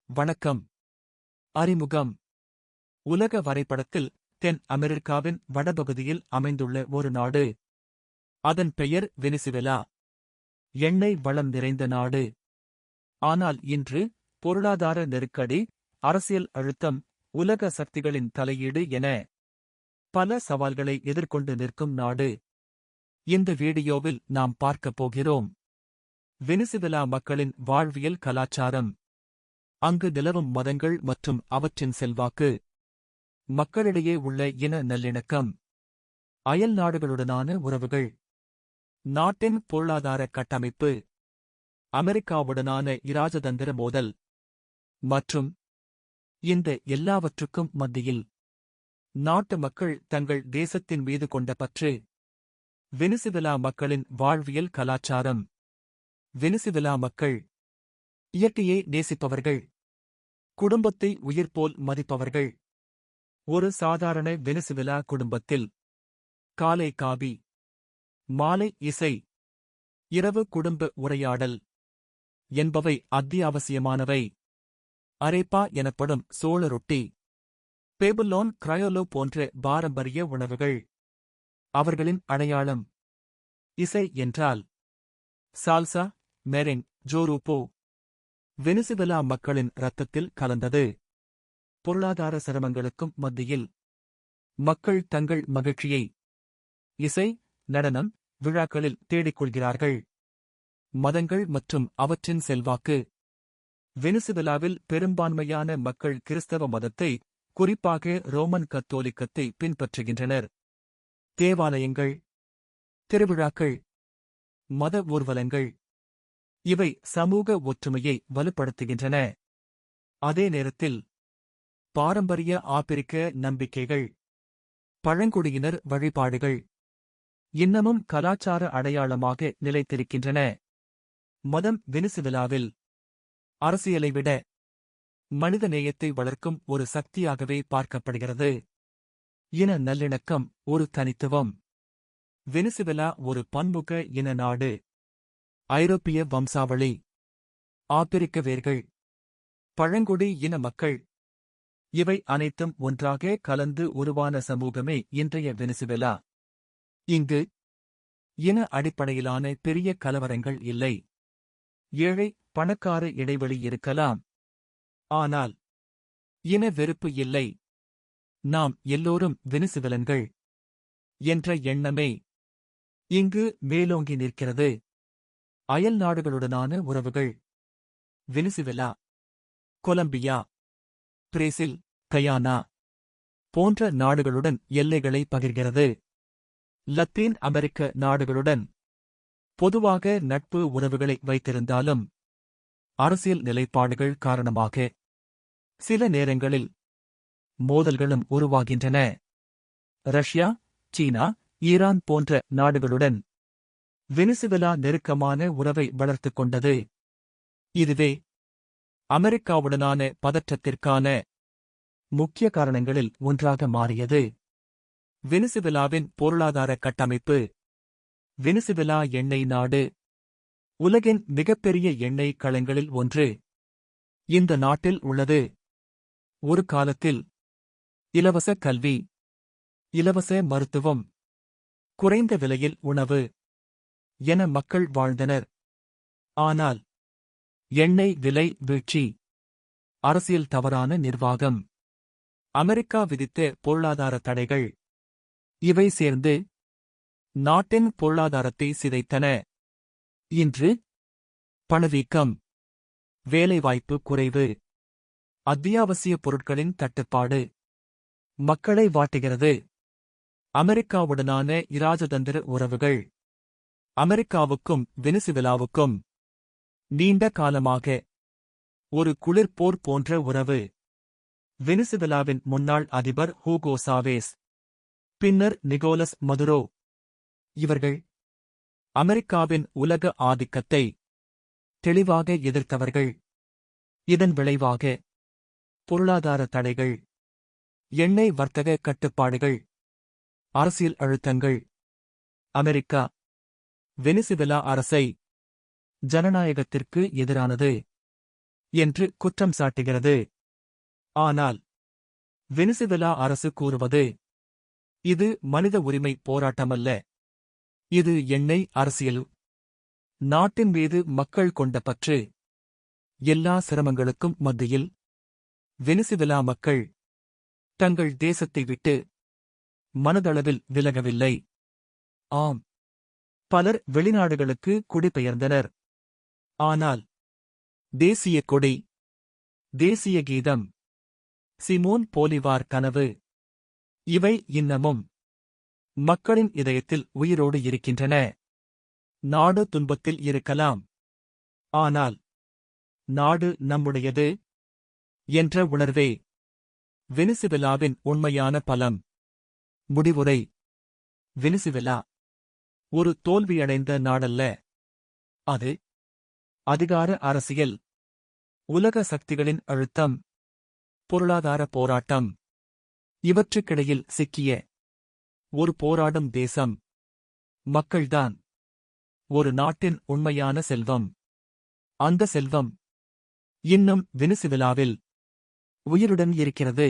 வணக்கம். அறிமுகம். உலக வரைபடத்தில் தென் அமெரிக்காவின் வடபகுதியில் அமைந்துள்ள ஒரு நாடு. அதன் பெயர் வெனிசுவேலா. எண்ணெய் வளம் நிறைந்த நாடு. ஆனால் இன்று பொருளாதார நெருக்கடி, அரசியல் அழுத்தம், உலக சக்திகளின் தலையீடு என பல சவால்களை எதிர்கொண்டு நிற்கும் நாடு. இந்த வீடியோவில் நாம் பார்க்கப் போகிறோம் வெனிசுவேலா மக்களின் வாழ்வியல் கலாச்சாரம், அங்கு நிலவும் மதங்கள் மற்றும் அவற்றின் செல்வாக்கு, மக்களிடையே உள்ள இன நல்லிணக்கம், அயல் நாடுகளுடனான உறவுகள், நாட்டின் பொருளாதார கட்டமைப்பு, அமெரிக்காவுடனான இராஜதந்திர மோதல் மற்றும் இந்த எல்லாவற்றுக்கும் மத்தியில் நாட்டு மக்கள் தங்கள் தேசத்தின் மீது கொண்ட பற்று. வெனிசுவேலா மக்களின் வாழ்வியல் கலாச்சாரம். வெனிசுவேலா மக்கள் இயற்கையை நேசிப்பவர்கள், குடும்பத்தை உயிர்போல் மதிப்பவர்கள். ஒரு சாதாரண வெனிசுவேலா குடும்பத்தில் காலை காபி, மாலை இசை, இரவு குடும்ப உரையாடல் என்பவை அத்தியாவசியமானவை. அரேப்பா எனப்படும் சோள ரொட்டி, பேபுலோன் கிரையோலோ போன்ற பாரம்பரிய உணவுகள் அவர்களின் அடையாளம். இசை என்றால் சால்சா, மெரெங், ஜோரூப்போ வெனிசுவேலா மக்களின் இரத்தத்தில் கலந்தது. பொருளாதார சிரமங்களுக்கும் மத்தியில் மக்கள் தங்கள் மகிழ்ச்சியை இசை, நடனம், விழாக்களில் தேடிக்கொள்கிறார்கள். மதங்கள் மற்றும் அவற்றின் செல்வாக்கு. வெனிசுவேலாவில் பெரும்பான்மையான மக்கள் கிறிஸ்தவ மதத்தை, குறிப்பாக ரோமன் கத்தோலிக்கத்தை பின்பற்றுகின்றனர். தேவாலயங்கள், திருவிழாக்கள், மத ஊர்வலங்கள் இவை சமூக ஒற்றுமையை வலுப்படுத்துகின்றன. அதே நேரத்தில் பாரம்பரிய ஆப்பிரிக்க நம்பிக்கைகள், பழங்குடியினர் வழிபாடுகள் இன்னமும் கலாச்சார அடையாளமாக நிலைத்திருக்கின்றன. மதம் வெனிசுவேலாவில் அரசியலை விட மனிதநேயத்தை வளர்க்கும் ஒரு சக்தியாகவே பார்க்கப்படுகிறது. இன நல்லிணக்கம் ஒரு தனித்துவம். வெனிசுவேலா ஒரு பன்முக இன நாடு. ஐரோப்பிய வம்சாவளி, ஆப்பிரிக்க வேர்கள், பழங்குடி இன மக்கள் இவை அனைத்தும் ஒன்றாக கலந்து உருவான சமூகமே இன்றைய வெனிசுவேலா. இங்கு இன அடிப்படையிலான பெரிய கலவரங்கள் இல்லை. ஏழை பணக்கார இடைவெளி இருக்கலாம், ஆனால் இன வெறுப்பு இல்லை. நாம் எல்லோரும் வெனிசுவேலன்கள் என்ற எண்ணமே இங்கு மேலோங்கி நிற்கிறது. அயல் நாடுகளுடனான உறவுகள். வெனிசுவேலா கொலம்பியா, பிரேசில், கயானா போன்ற நாடுகளுடன் எல்லைகளை பகிர்கிறது. லத்தீன் அமெரிக்க நாடுகளுடன் பொதுவாக நட்பு உறவுகளை வைத்திருந்தாலும் அரசியல் நிலைப்பாடுகள் காரணமாக சில நேரங்களில் மோதல்களும் உருவாகின்றன. ரஷ்யா, சீனா, ஈரான் போன்ற நாடுகளுடன் வெனிசுவேலா நெருக்கமான உறவை வளர்த்துக் கொண்டது. இதுவே அமெரிக்காவுடனான பதற்றத்திற்கான முக்கிய காரணங்களில் ஒன்றாக மாறியது. வெனிசுவேலாவின் பொருளாதார கட்டமைப்பு. வெனிசுவேலா எண்ணெய் நாடு. உலகின் மிகப்பெரிய எண்ணெய் களங்களில் ஒன்று இந்த நாட்டில் உள்ளது. ஒரு காலத்தில் இலவச கல்வி, இலவச மருத்துவம், குறைந்த விலையில் உணவு என மக்கள் வாழ்ந்தனர். ஆனால் எண்ணெய் விலை வீழ்ச்சி, அரசியல் தவறான நிர்வாகம், அமெரிக்கா விதித்த பொருளாதார தடைகள் இவை சேர்ந்து நாட்டின் பொருளாதாரத்தை சிதைத்தன. இன்று பணவீக்கம், வேலைவாய்ப்பு குறைவு, அத்தியாவசிய பொருட்களின் தட்டுப்பாடு மக்களை வாட்டுகிறது. அமெரிக்காவுடனான இராஜதந்திர உறவுகள். அமெரிக்காவுக்கும் வெனிசுவேலாவுக்கும் நீண்ட காலமாக ஒரு குளிர்போர் போன்ற உறவு. வெனிசுவேலாவின் முன்னாள் அதிபர் ஹூகோ சாவேஸ், பின்னர் நிகோலஸ் மதுரோ இவர்கள் அமெரிக்காவின் உலக ஆதிக்கத்தை தெளிவாக எதிர்த்தவர்கள். இதன் விளைவாக பொருளாதார தடைகள், எண்ணெய் வர்த்தக கட்டுப்பாடுகள், அரசியல் அழுத்தங்கள். அமெரிக்கா வெனிசுவேலா அரசை ஜனநாயகத்திற்கு எதிரானது என்று குற்றம் சாட்டுகிறது. ஆனால் வெனிசுவேலா அரசு கூறுவது, இது மனித உரிமை போராட்டமல்ல, இது எண்ணெய் அரசியல். நாட்டின் மீது மக்கள் கொண்ட பற்று. எல்லா சிரமங்களுக்கும் மத்தியில் வெனிசுவேலா மக்கள் தங்கள் தேசத்தை விட்டு மனதளவில் விலகவில்லை. ஆம், பலர் வெளிநாடுகளுக்கு குடிபெயர்ந்தனர். ஆனால் தேசிய கொடி, தேசிய கீதம், சிமோன் போலிவார் கனவு, இவை இன்னமும் மக்களின் இதயத்தில் உயிரோடு இருக்கின்றன. நாடு துன்பத்தில் இருக்கலாம், ஆனால் நாடு நம்முடையது என்ற உணர்வே வெனிசுவேலாவின் உண்மையான பலம். முடிவுரை: வெனிசுவேலா ஒரு தோல்வியடைந்த நாடல்ல. அது அதிகார அரசியல், உலக சக்திகளின் அழுத்தம், பொருளாதார போராட்டம், இவற்றுக்கிடையில் சிக்கிய ஒரு போராடும் தேசம். மக்கள்தான் ஒரு நாட்டின் உண்மையான செல்வம். அந்த செல்வம் இன்னும் வெனிசுவேலாவில் உயிருடன் இருக்கிறது.